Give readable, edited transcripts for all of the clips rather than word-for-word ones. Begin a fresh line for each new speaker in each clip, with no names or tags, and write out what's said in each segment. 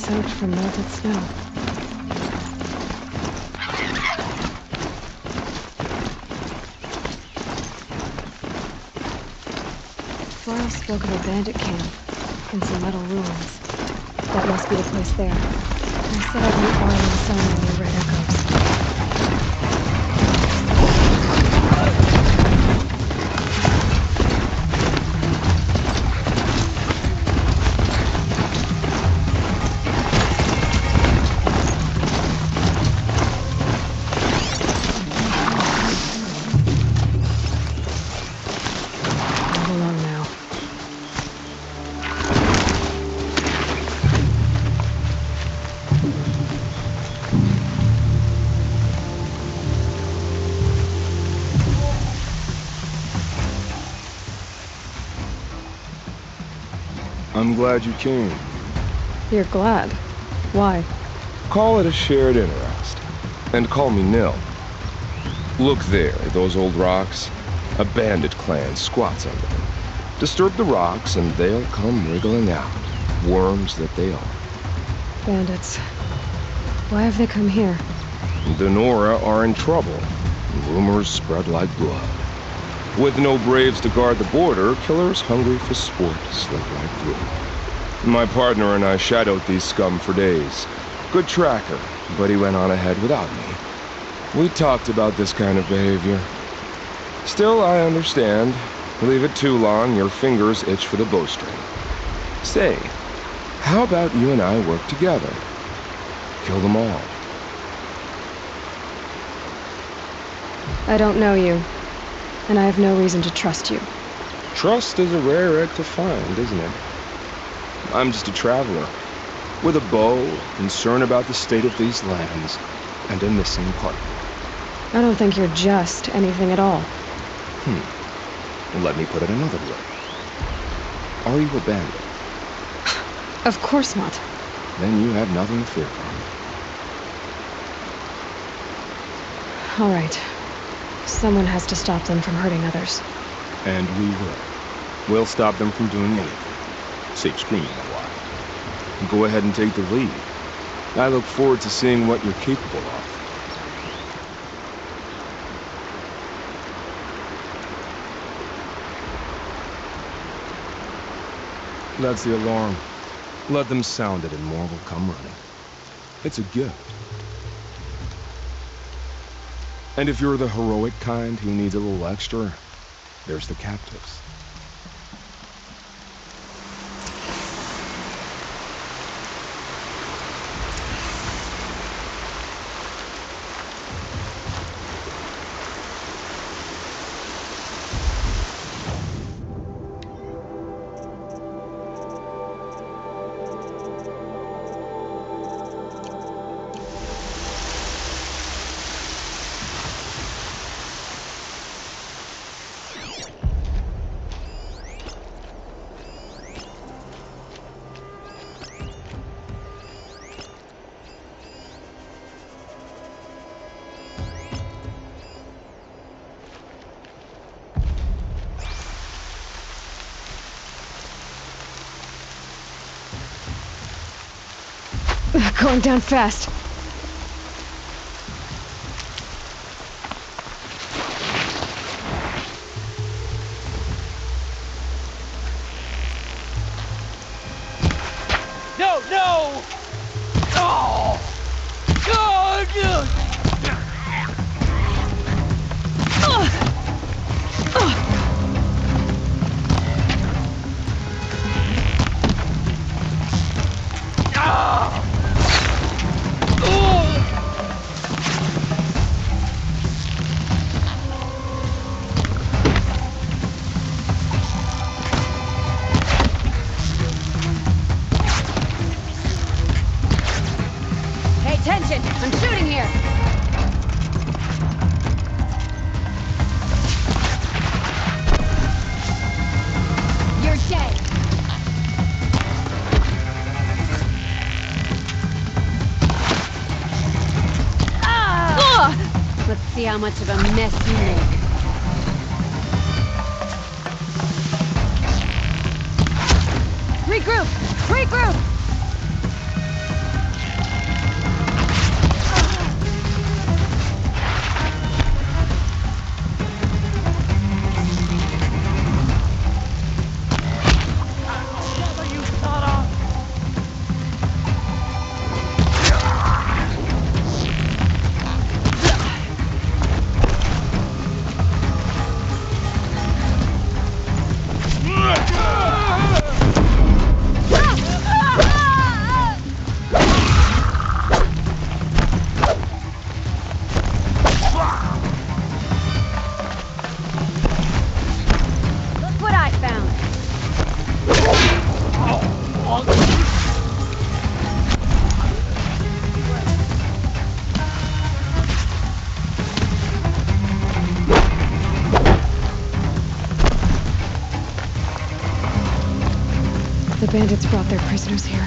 soaked from melted snow. Foyle spoke of a bandit camp and some metal ruins. That must be the place there. I said I'd meet Aloy and Sony near Red Echoes.
I'm glad you came.
You're glad? Why?
Call it a shared interest. And call me Nil. Look there, those old rocks. A bandit clan squats under them. Disturb the rocks and they'll come wriggling out. Worms that they are.
Bandits. Why have they come here?
The Nora are in trouble. Rumors spread like blood. With no braves to guard the border, killers hungry for sport slip like glue. My partner and I shadowed these scum for days. Good tracker, but he went on ahead without me. We talked about this kind of behavior. Still, I understand. Leave it too long, your fingers itch for the bowstring. Say, how about you and I work together? Kill them all.
I don't know you. And I have no reason to trust you.
Trust is a rare egg to find, isn't it? I'm just a traveler, with a bow, concerned about the state of these lands, and a missing partner.
I don't think you're just anything at all.
Let me put it another way. Are you a bandit?
Of course not.
Then you have nothing to fear from.
All right. Someone has to stop them from hurting others.
And we will. We'll stop them from doing anything. Save screaming a while. Go ahead and take the lead. I look forward to seeing what you're capable of. That's the alarm. Let them sound it and more will come running. It's a gift. And if you're the heroic kind who needs a little extra, there's the captives.
Going down fast.
No! No! Oh! God!
Attention! I'm shooting here! You're dead! Let's see how much of a mess you make. Regroup! Regroup! bandits brought their prisoners here.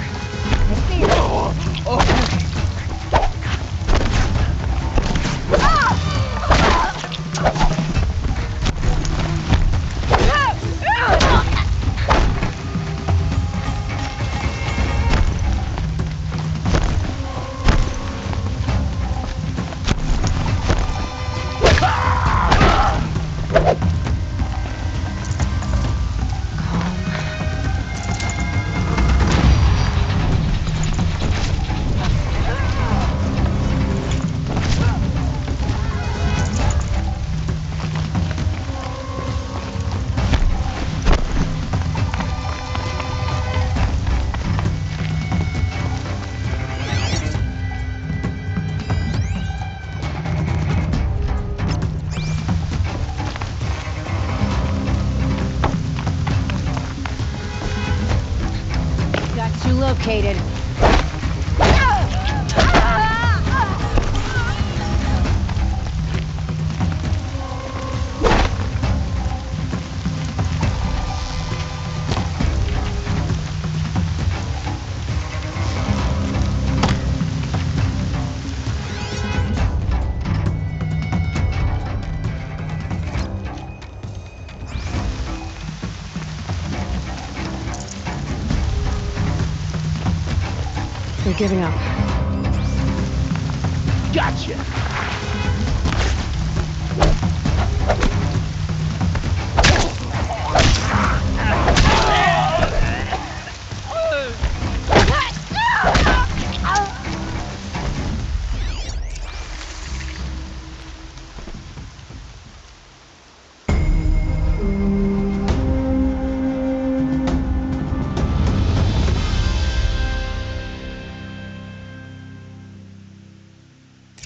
Got you located.
They're giving up.
Gotcha!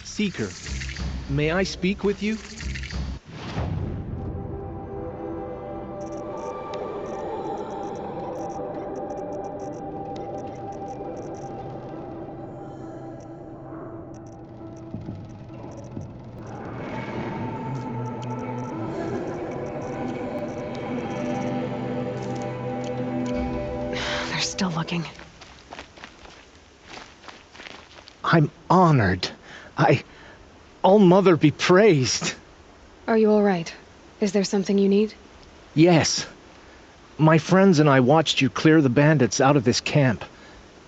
Seeker, may I speak with you?
They're still looking.
I'm honored. All-Mother be praised.
Are you alright? Is there something you need?
Yes. My friends and I watched you clear the bandits out of this camp.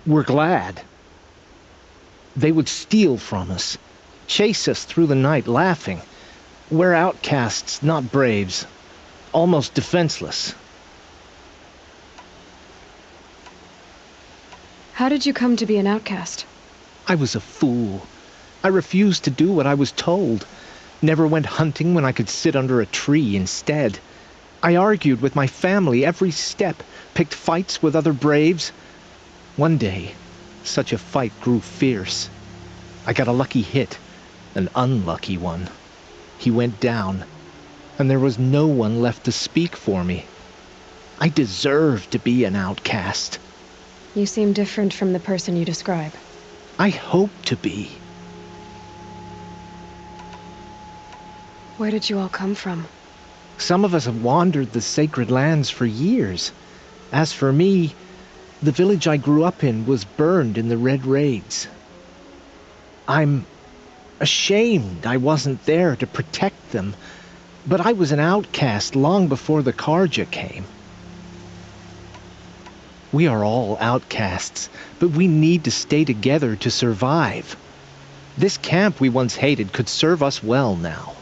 We're glad. They would steal from us, chase us through the night laughing. We're outcasts, not braves. Almost defenseless.
How did you come to be an outcast?
I was a fool. I refused to do what I was told. Never went hunting when I could sit under a tree instead. I argued with my family every step, picked fights with other braves. One day, such a fight grew fierce. I got a lucky hit, an unlucky one. He went down, and there was no one left to speak for me. I deserved to be an outcast.
You seem different from the person you describe.
I hope to be.
Where did you all come from?
Some of us have wandered the sacred lands for years. As for me, the village I grew up in was burned in the Red Raids. I'm ashamed I wasn't there to protect them, but I was an outcast long before the Karja came. We are all outcasts, but we need to stay together to survive. This camp we once hated could serve us well now.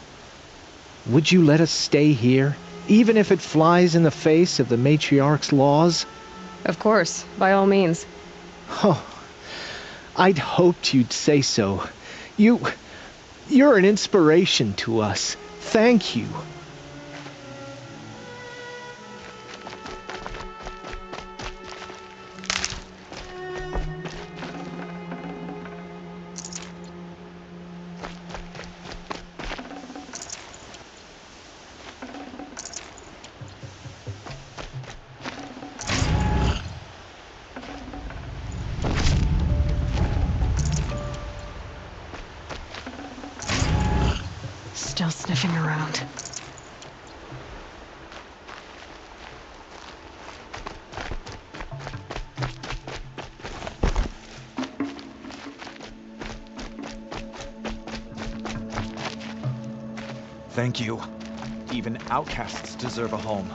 Would you let us stay here, even if it flies in the face of the matriarch's laws?
Of course, by all means.
Oh, I'd hoped you'd say so. You're an inspiration to us. Thank you.
Still sniffing around.
Thank you. Even outcasts deserve a home.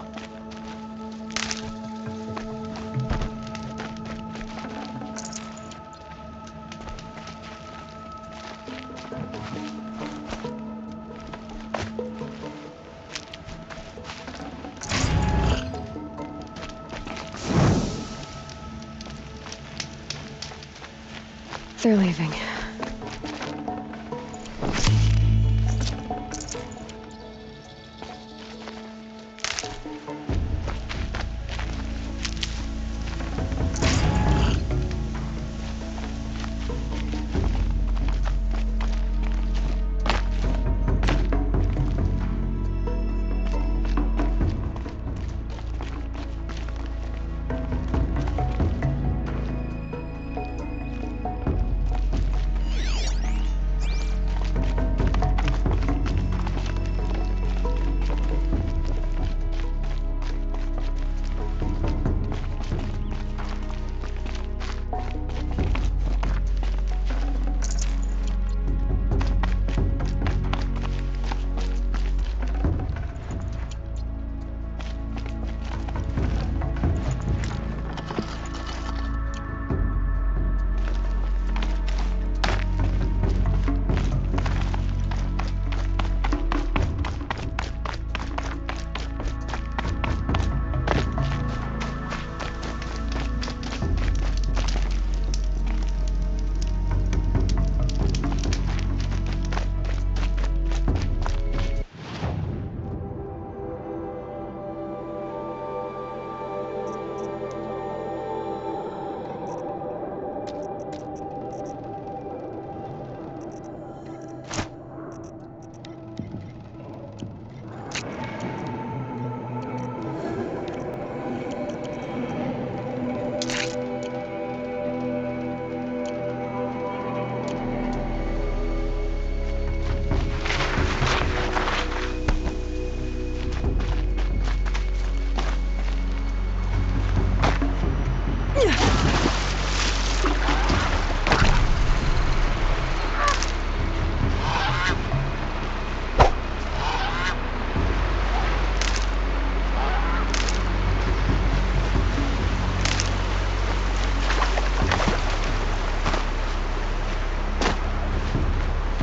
They're leaving.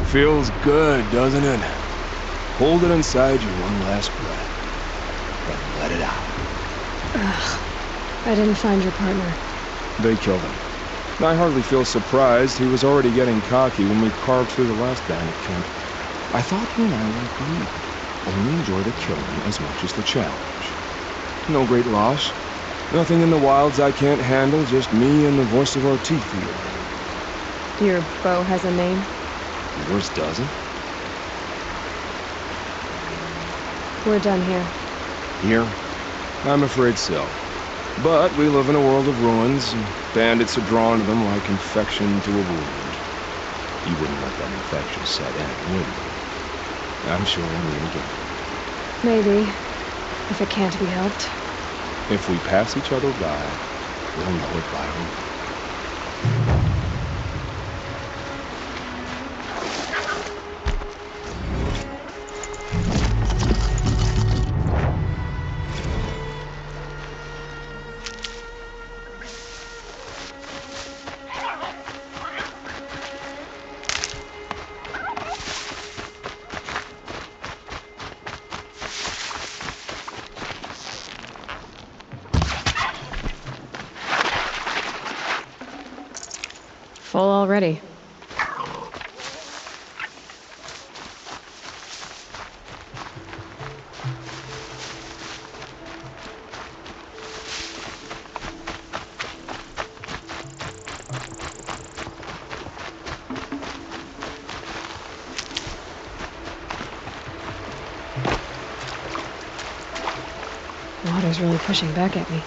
Feels good, doesn't it? Hold it inside you one last breath. Then let it out.
I didn't find your partner.
They killed him. I hardly feel surprised. He was already getting cocky when we carved through the last bandit camp. I thought he and I would agree. Only enjoy the killing as much as the challenge. No great loss. Nothing in the wilds I can't handle, just me and the voice of our teeth here.
Your bow has a name?
Yours doesn't?
We're done here.
Here? I'm afraid so. But we live in a world of ruins, and bandits are drawn to them like infection to a wound. You wouldn't let that infection set in, would you? I'm sure we'll meet again.
Maybe. If it can't be helped.
If we pass each other by, we'll know it by our...
Full already. Water's really pushing back at me.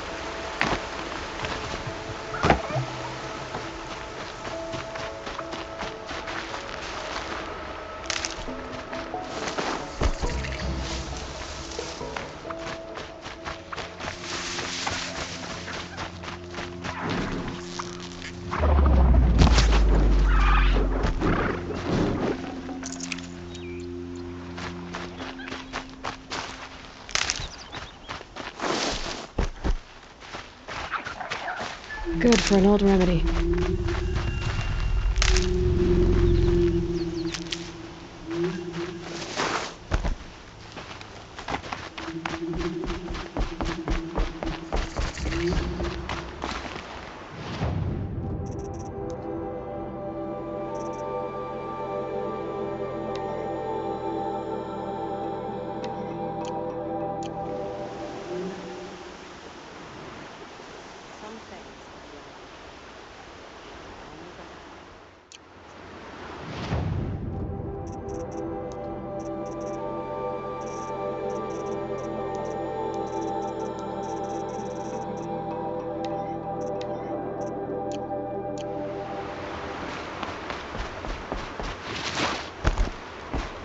Good for an old remedy.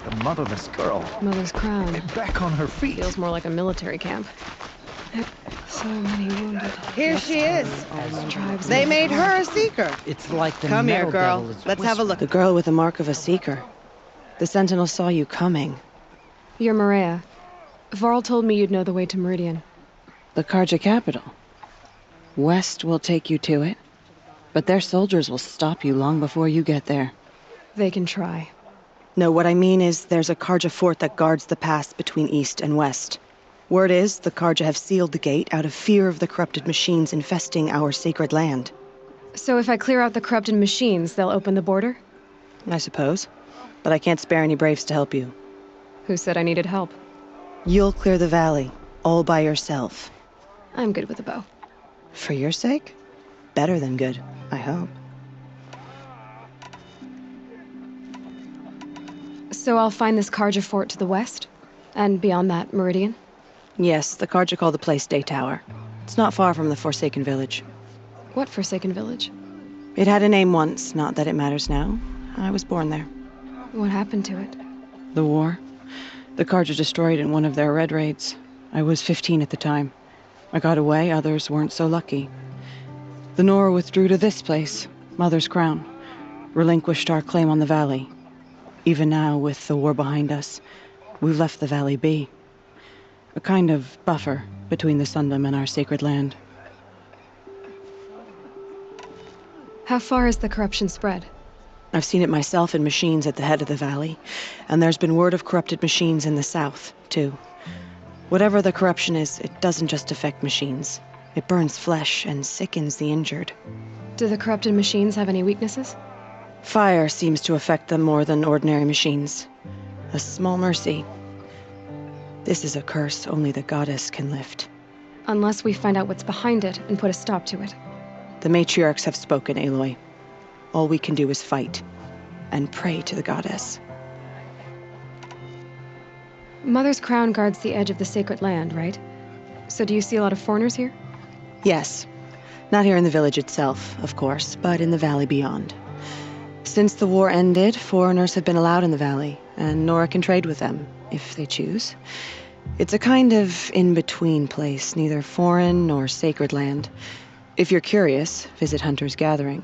The motherless girl.
Mother's crown.
Back on her feet.
Feels more like a military camp. So many wounded.
Here she is.
Tribes
They
of
made
the
her a seeker.
It's like the
Come here,
metal
girl.
devil is
Let's have a look.
The girl with the mark of a seeker. The Sentinel saw you coming.
You're Maria. Varl told me you'd know the way to Meridian.
The Karja capital. West will take you to it, but their soldiers will stop you long before you get there.
They can try.
No, what I mean is there's a Karja fort that guards the pass between East and West. Word is, the Karja have sealed the gate out of fear of the corrupted machines infesting our sacred land.
So if I clear out the corrupted machines, they'll open the border?
I suppose. But I can't spare any braves to help you.
Who said I needed help?
You'll clear the valley, all by yourself.
I'm good with a bow.
For your sake? Better than good, I hope.
So I'll find this Karja fort to the west? And beyond that, Meridian?
Yes, the Karja call the place Day Tower. It's not far from the Forsaken Village.
What Forsaken Village?
It had a name once, not that it matters now. I was born there.
What happened to it?
The war. The Karja destroyed in one of their red raids. I was 15 at the time. I got away, others weren't so lucky. The Nora withdrew to this place, Mother's Crown. Relinquished our claim on the valley. Even now, with the war behind us, we've left the valley be. A kind of buffer between the Sundom and our sacred land.
How far has the corruption spread?
I've seen it myself in machines at the head of the valley, and there's been word of corrupted machines in the south, too. Whatever the corruption is, it doesn't just affect machines. It burns flesh and sickens the injured.
Do the corrupted machines have any weaknesses?
Fire seems to affect them more than ordinary machines. A small mercy. This is a curse only the goddess can lift.
Unless we find out what's behind it and put a stop to it.
The matriarchs have spoken, Aloy. All we can do is fight, and pray to the goddess.
Mother's crown guards the edge of the sacred land, right? So do you see a lot of foreigners here?
Yes. Not here in the village itself, of course, but in the valley beyond. Since the war ended, foreigners have been allowed in the valley, and Nora can trade with them, if they choose. It's a kind of in-between place, neither foreign nor sacred land. If you're curious, visit Hunter's Gathering.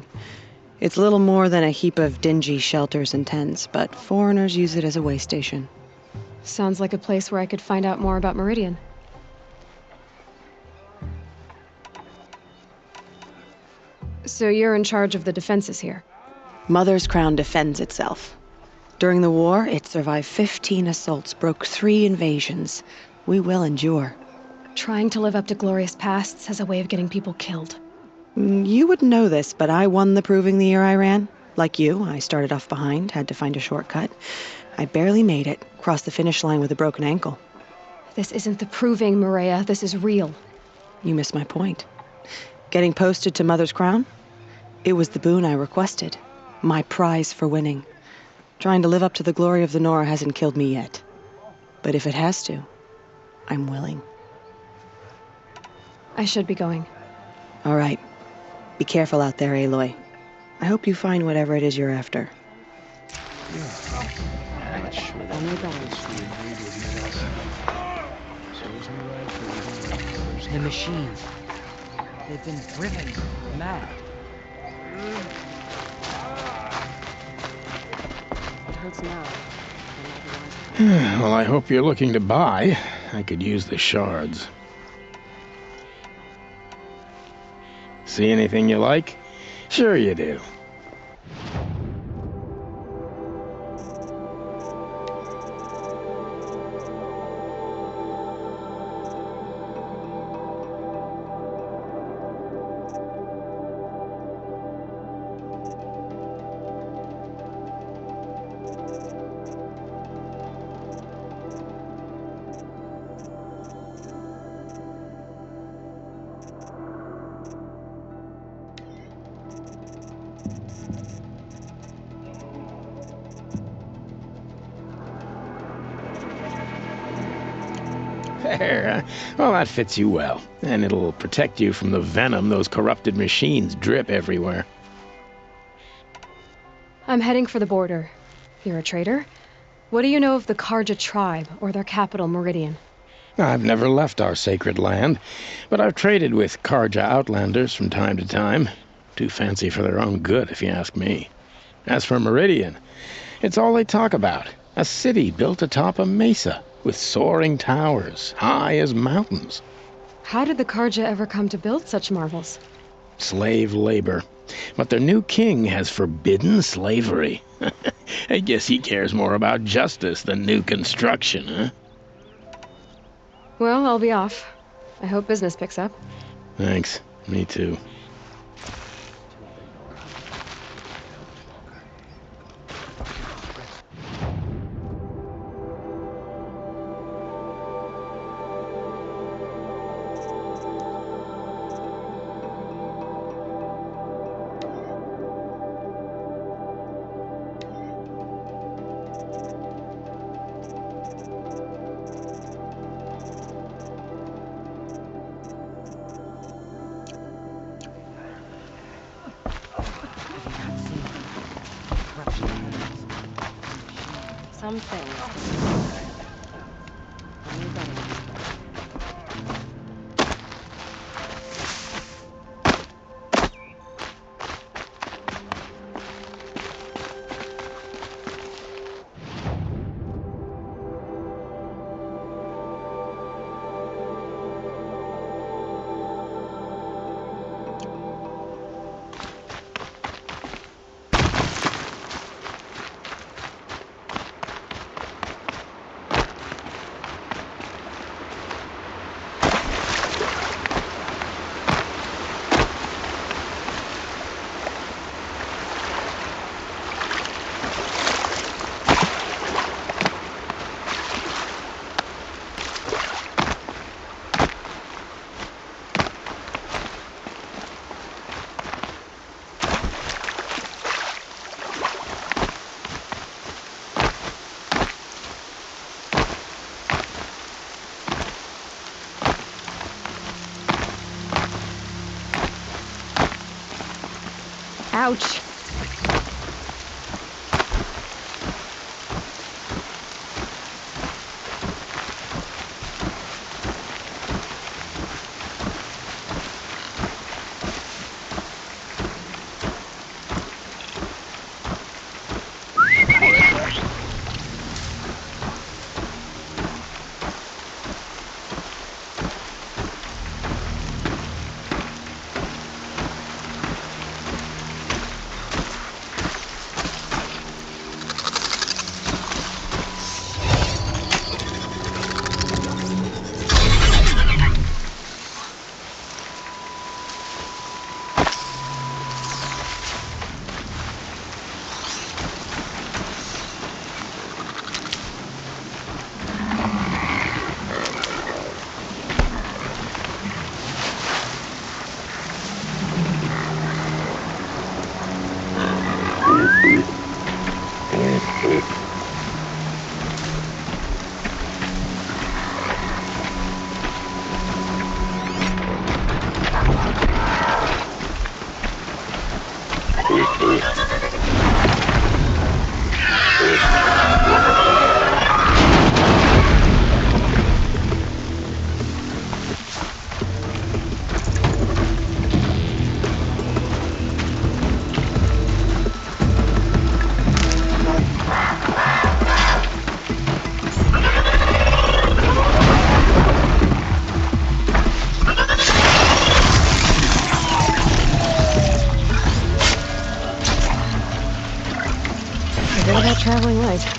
It's little more than a heap of dingy shelters and tents, but foreigners use it as a way station.
Sounds like a place where I could find out more about Meridian. So you're in charge of the defenses here?
Mother's Crown defends itself. During the war, it survived 15 assaults, broke 3 invasions. We will endure.
Trying to live up to glorious pasts has a way of getting people killed.
You wouldn't know this, but I won the proving the year I ran. Like you, I started off behind, had to find a shortcut. I barely made it, crossed the finish line with a broken ankle.
This isn't the proving, Maria. This is real.
You missed my point. Getting posted to Mother's Crown? It was the boon I requested. My prize for winning. Trying to live up to the glory of the Nora hasn't killed me yet. But if it has to, I'm willing.
I should be going.
All right. Be careful out there, Aloy. I hope you find whatever it is you're after.
The machines. They've been driven mad.
It hurts now.
Well, I hope you're looking to buy. I could use the shards. See anything you like? Sure you do. There. Well, that fits you well. And it'll protect you from the venom those corrupted machines drip everywhere.
I'm heading for the border. You're a trader? What do you know of the Karja tribe, or their capital, Meridian?
I've never left our sacred land, but I've traded with Karja outlanders from time to time. Too fancy for their own good, if you ask me. As for Meridian, it's all they talk about. A city built atop a mesa, with soaring towers, high as mountains.
How did the Karja ever come to build such marvels?
Slave labor. But their new king has forbidden slavery. I guess he cares more about justice than new construction, huh?
Well, I'll be off. I hope business picks up.
Thanks. Me too.
Some things.
Ouch! bit about traveling light.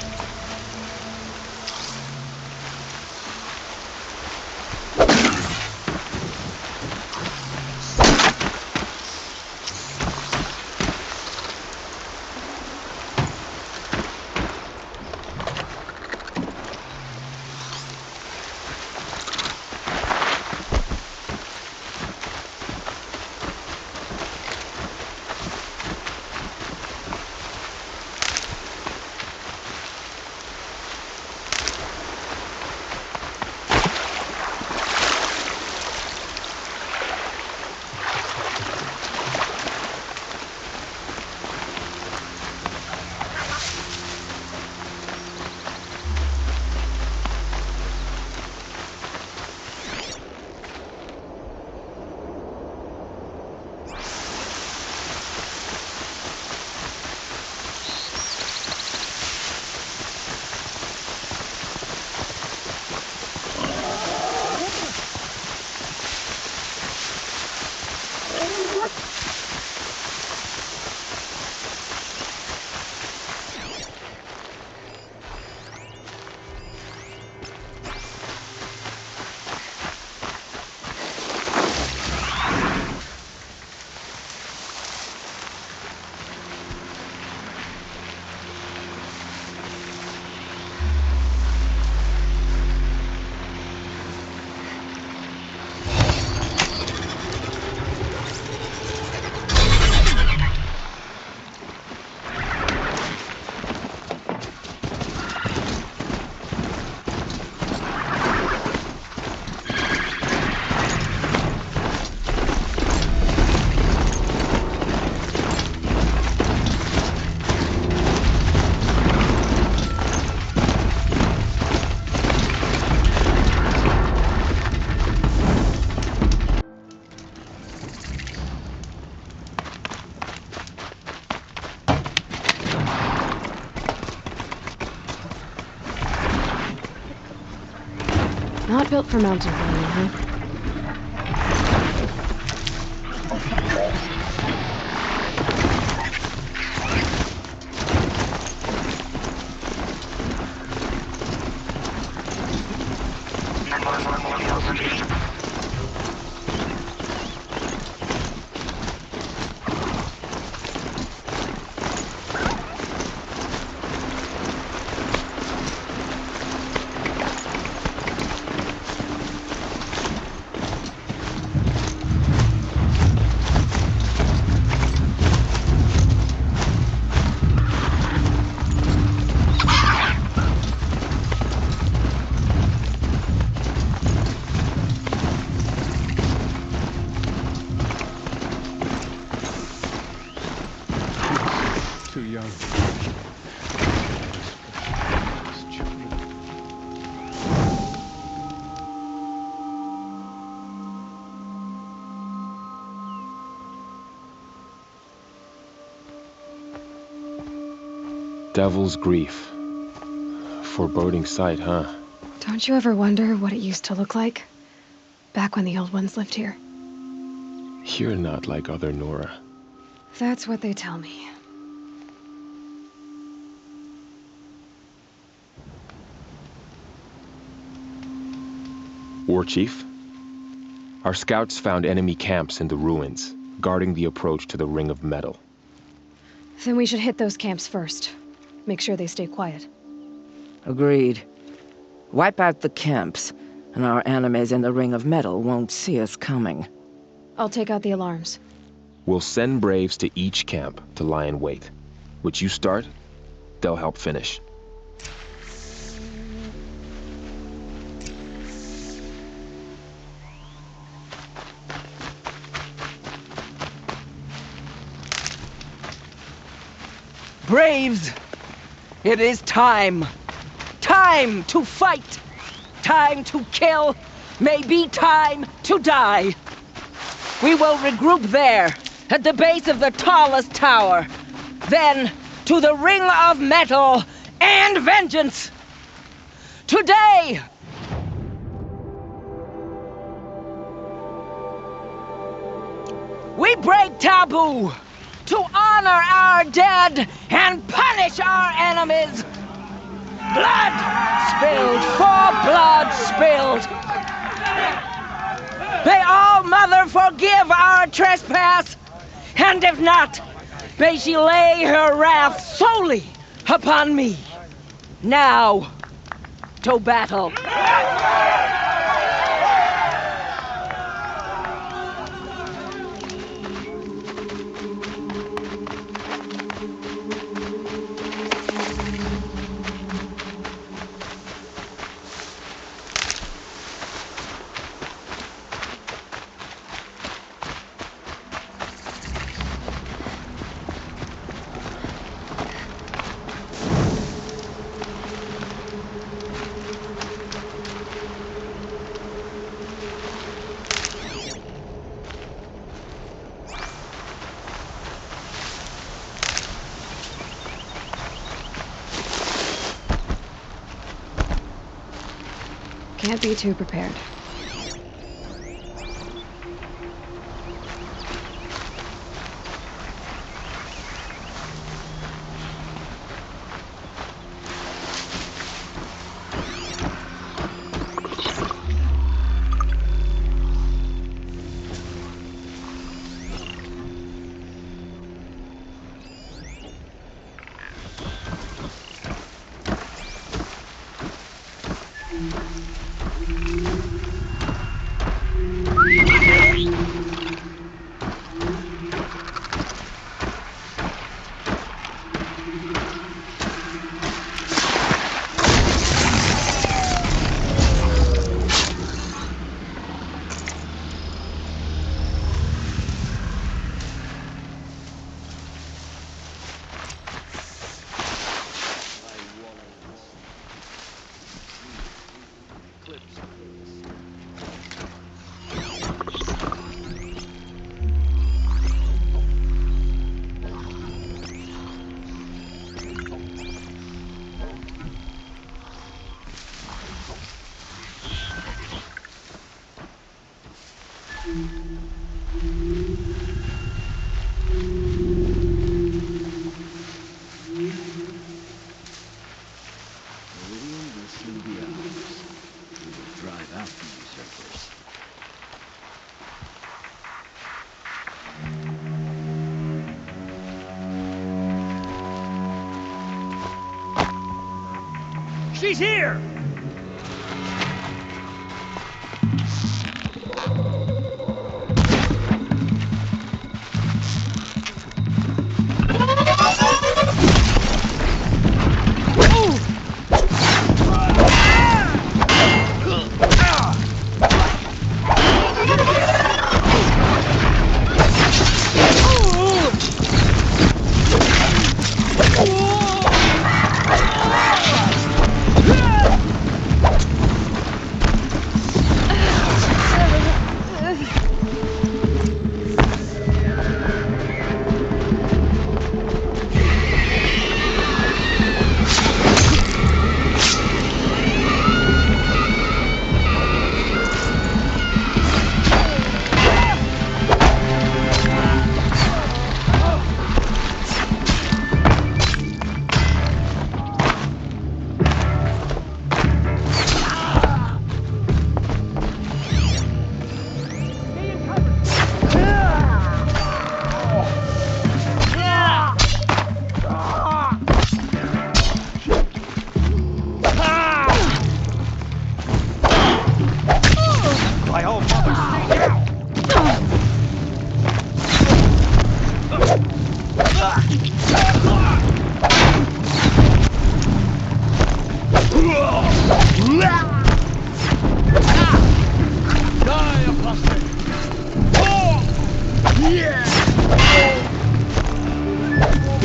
Not built for mountain climbing, huh?
Too young.
Devil's Grief. Foreboding sight, huh?
Don't you ever wonder what it used to look like? Back when the old ones lived here.
You're not like other Nora.
That's what they tell me.
War Chief? Our scouts found enemy camps in the ruins, guarding the approach to the Ring of Metal.
Then we should hit those camps first. Make sure they stay quiet.
Agreed. Wipe out the camps, and our enemies in the Ring of Metal won't see us coming.
I'll take out the alarms.
We'll send Braves to each camp to lie in wait. Which you start, they'll help finish.
Braves! It is time! Time to fight! Time to kill! Maybe time to die! We will regroup there, at the base of the tallest tower. Then, to the Ring of Metal and vengeance! Today! We break taboo! to honor our dead and punish our enemies. Blood spilled for blood spilled. May All-Mother forgive our trespass, and if not, may she lay her wrath solely upon me. Now, to battle.
Can't be too prepared.
She's here!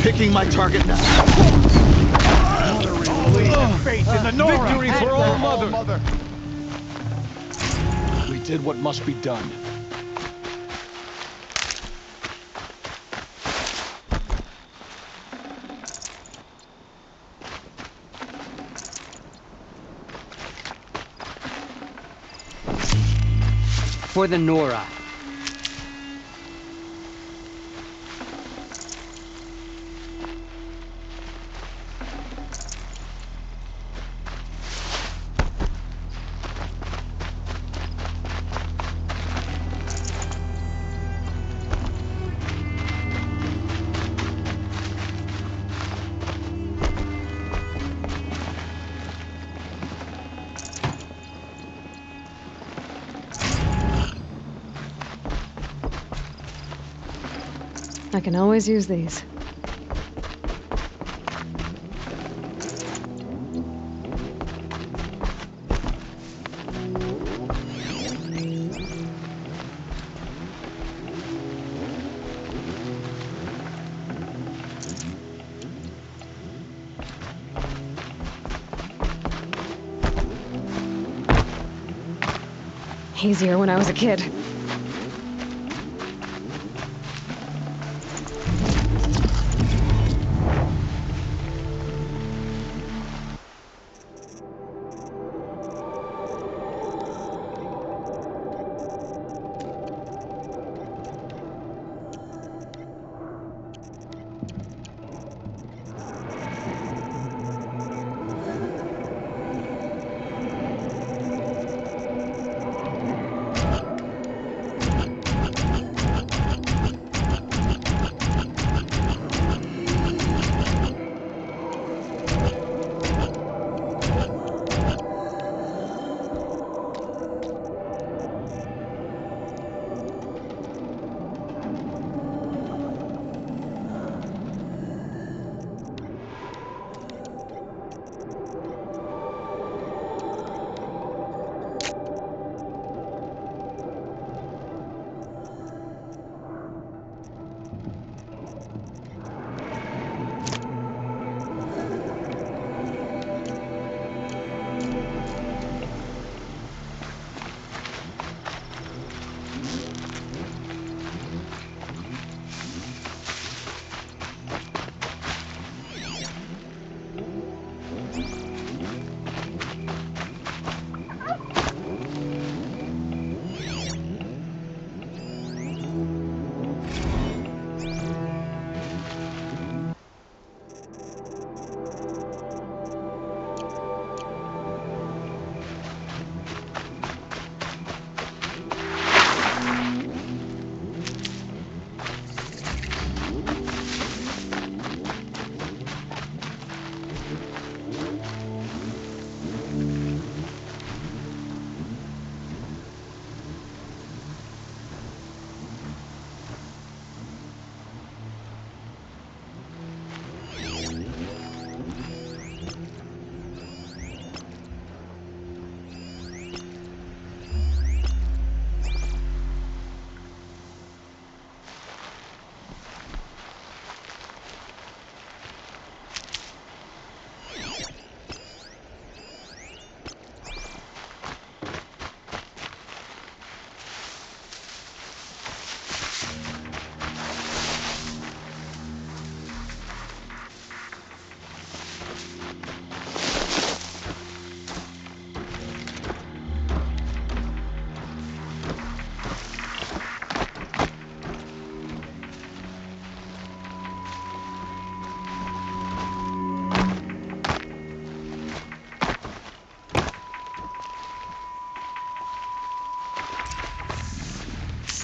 Picking my target now. Faith in the Nora.
Victory for All-Mother! We did what must be done.
For the Nora.
I can always use these. Easier when I was a kid.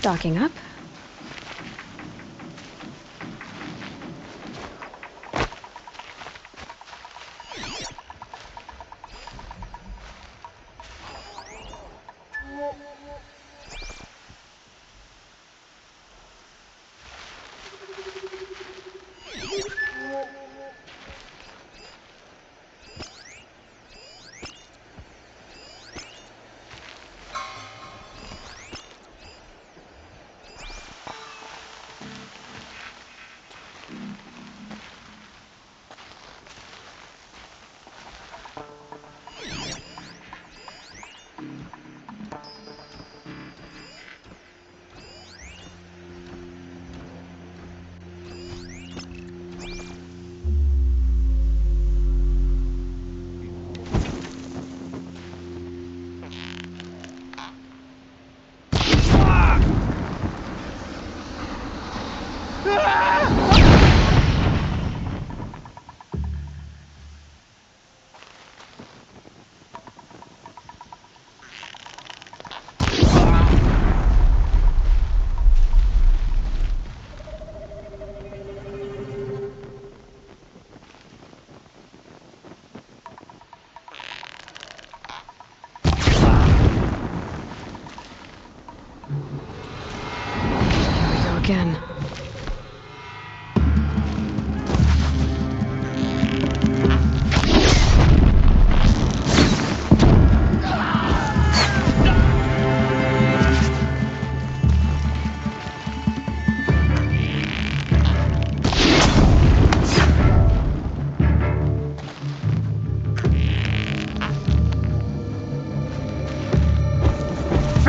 Stocking up.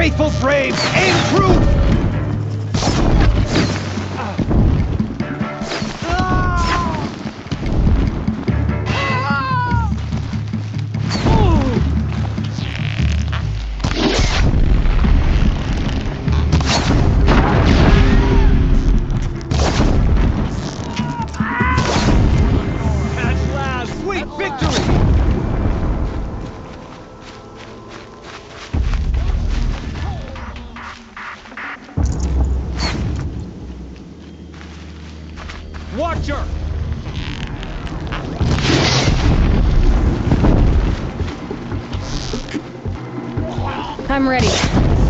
faithful Braves, aim true! At last, sweet victory! Watcher!
I'm ready.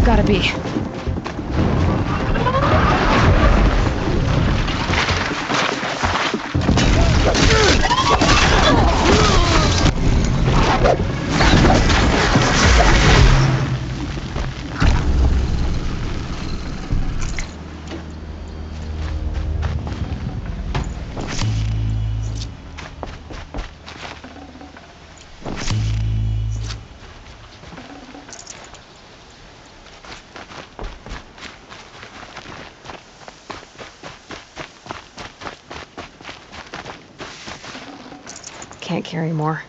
Gotta be. Can't carry more.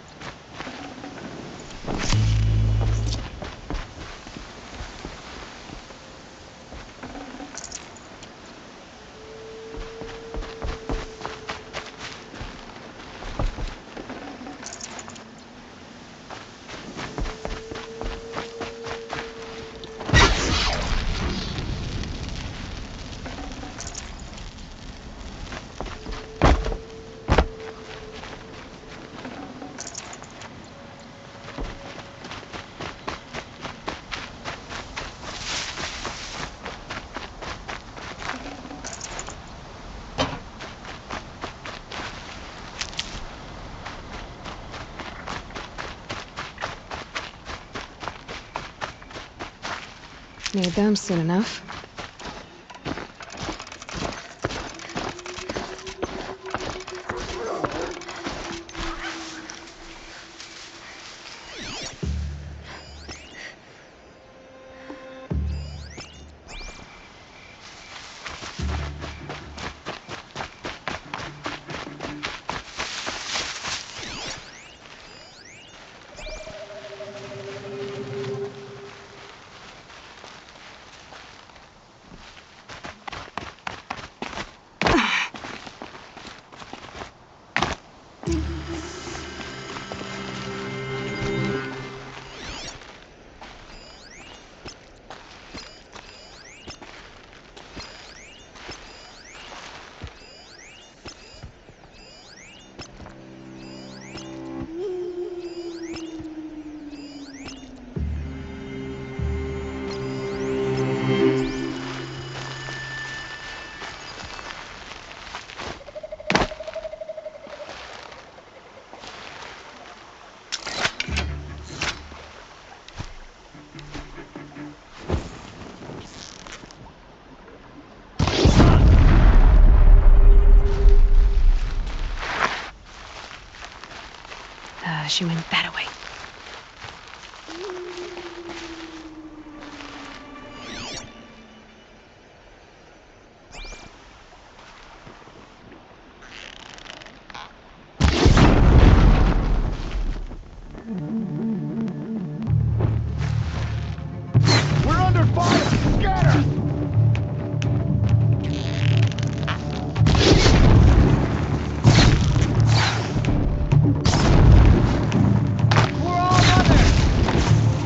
Need them soon enough. She went that way.
We're under fire! Scatter! We're all running!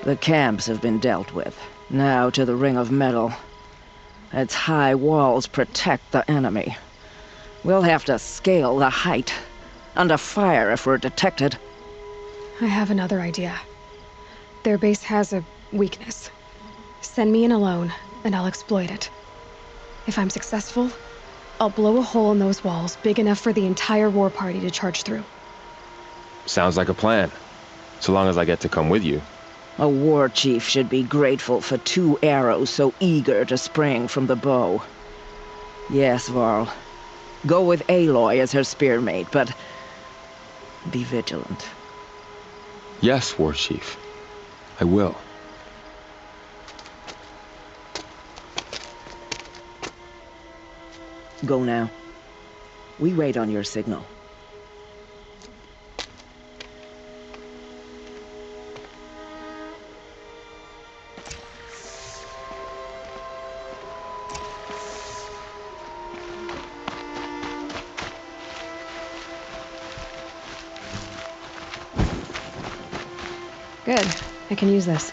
The camps have been dealt with. Now to the ring of metal. Its high walls protect the enemy. We'll have to scale the height. Under fire if we're detected.
I have another idea. Their base has a weakness. Send me in alone, and I'll exploit it. If I'm successful, I'll blow a hole in those walls big enough for the entire war party to charge through.
Sounds like a plan. So long as I get to come with you.
A war chief should be grateful for 2 arrows so eager to spring from the bow. Yes, Varl. Go with Aloy as her spearmate, but be vigilant.
Yes, War Chief. I will.
Go now. We wait on your signal.
Good. I can use this.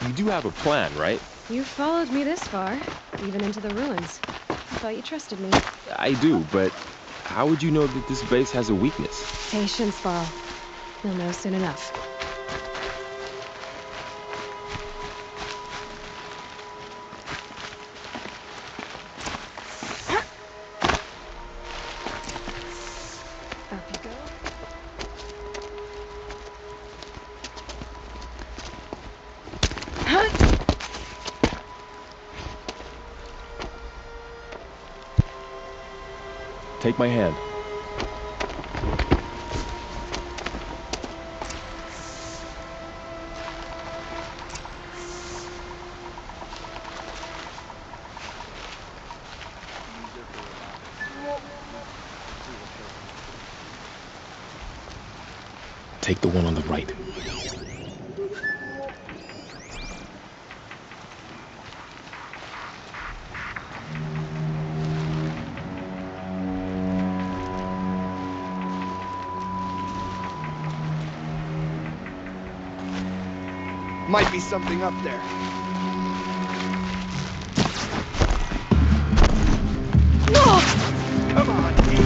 You do have a plan, right?
You followed me this far, even into the ruins. I thought you trusted me.
I do, but how would you know that this base has a weakness?
Patience, Varl. You'll know soon enough. Up you go.
Take my hand. Take the one on the right.
Might be something up there. Come on, Pete.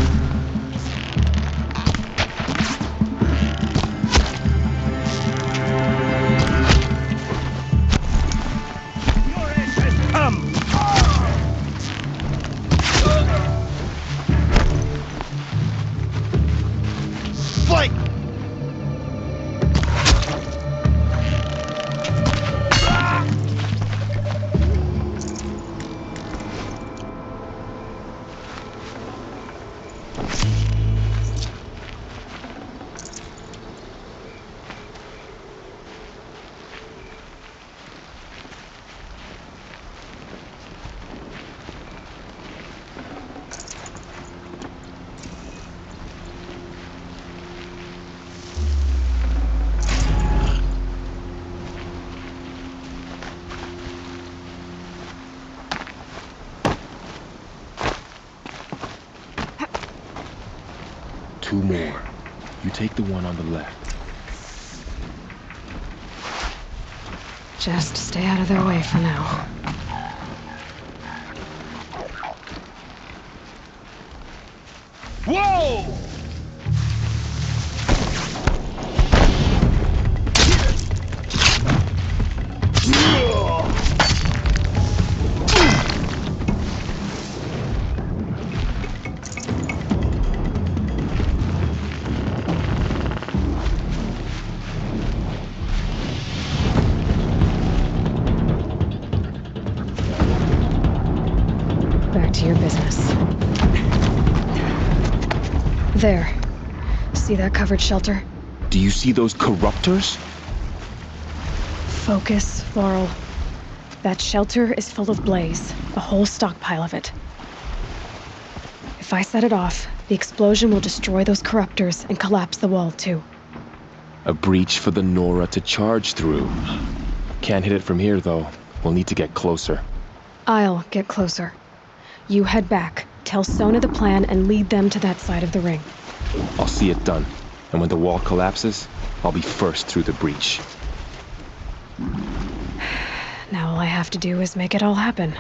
Your end has come. Flank!
Two more. You take the one on the left.
Just stay out of their way for now.
Whoa!
Back to your business. There. See that covered shelter?
Do you see those corruptors?
Focus, Varl. That shelter is full of blaze, a whole stockpile of it. If I set it off, the explosion will destroy those corruptors and collapse the wall too.
A breach for the Nora to charge through. Can't hit it from here, though. We'll need to get closer.
I'll get closer. You head back. Tell Sona the plan and lead them to that side of the ring.
I'll see it done. And when the wall collapses, I'll be first through the breach.
Now all I have to do is make it all happen.